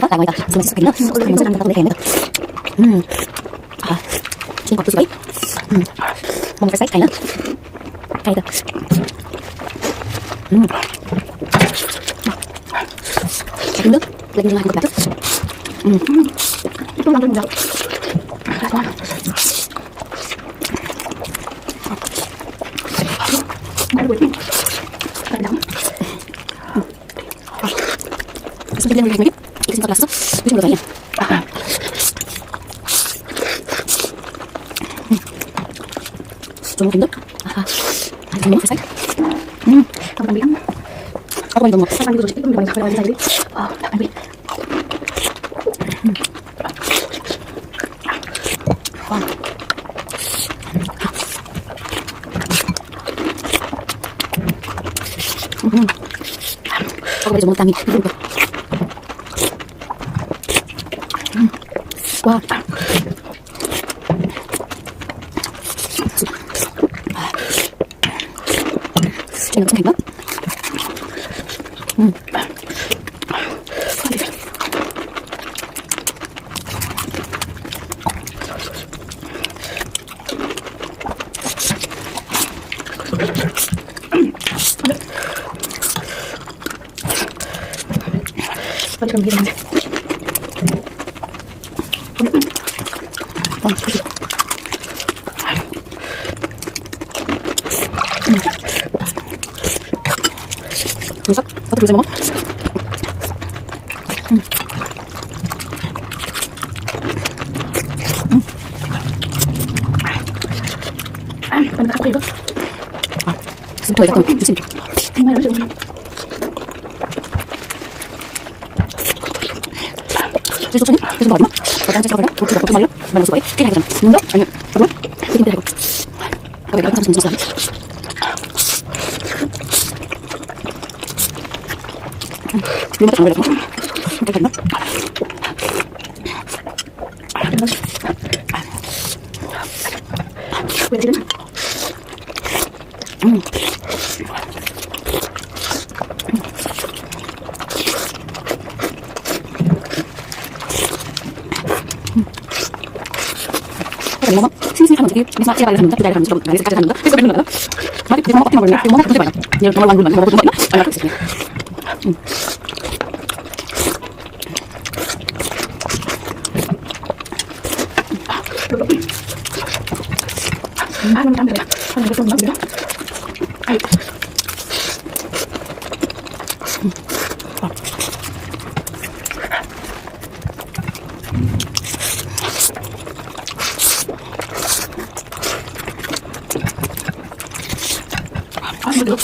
đó là ngoài ta dùng sức kính đó mình sẽ làm cái thèm đó trên cột tôi sấy một cái sấy cay nữa cay thôi cay nước lên như hai cục bạc tôi làm cho mình được Hãy subscribe cho kênh Ghiền Mì Gõ để không bỏ lỡ những video hấp dẫn. Chúng nó nước phải sách không cần bị ăn không cần một không cần được không cần phải đi ăn đi không dùng một tami wow trên nó thành lắm Hãy subscribe cho kênh Ghiền Mì Gõ để không bỏ lỡ những video hấp dẫn. Rusak, apa tulisan mama? Kan apa itu? Sudah ya, di sini. Mana ada? Terus ini, terus bawa. Padahal saya sudah, terus bawa kembali. Mana supaya? Kita akan. Enggak, ayo. Terus. Kita tidak. Oke, kita harus menjelaskan. Ini betul betul. Oke, kan? Mama, sini kamu jadi bisa siapa yang hendak tidak hendak dari sekarang hendak bisa benar hendak mari kita mau optimal benar mau banyak ya mau langgul mau banyak banyak sih Anam tanda ya anam betul banget ayo Aduh.